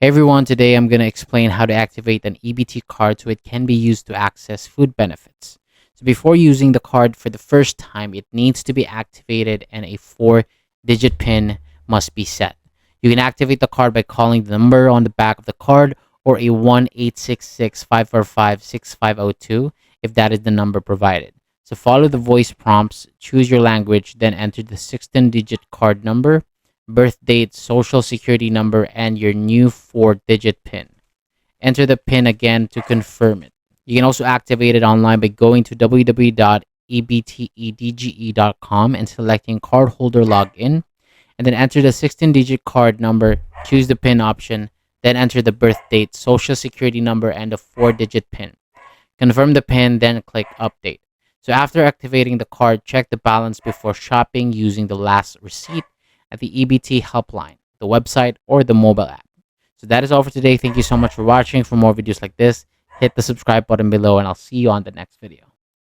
Hey everyone, today I'm going to explain how to activate an EBT card so it can be used to access food benefits. So before using the card for the first time, it needs to be activated and a 4-digit PIN must be set. You can activate the card by calling the number on the back of the card or a 1-866-545-6502 if that is the number provided. So follow the voice prompts, choose your language, then enter the 16-digit card number, birth date, social security number, and your new 4-digit PIN. Enter the PIN again to confirm it. You can also activate it online by going to www.ebtedge.com and selecting cardholder login, and then enter the 16-digit card number, choose the PIN option, then enter the birth date, social security number, and the 4-digit PIN. Confirm the PIN, then click update. So after activating the card, check the balance before shopping using the last receipt at the EBT helpline, the website, or the mobile app. So that is all for today. Thank you so much for watching. For more videos like this, hit the subscribe button below, and I'll see you on the next video.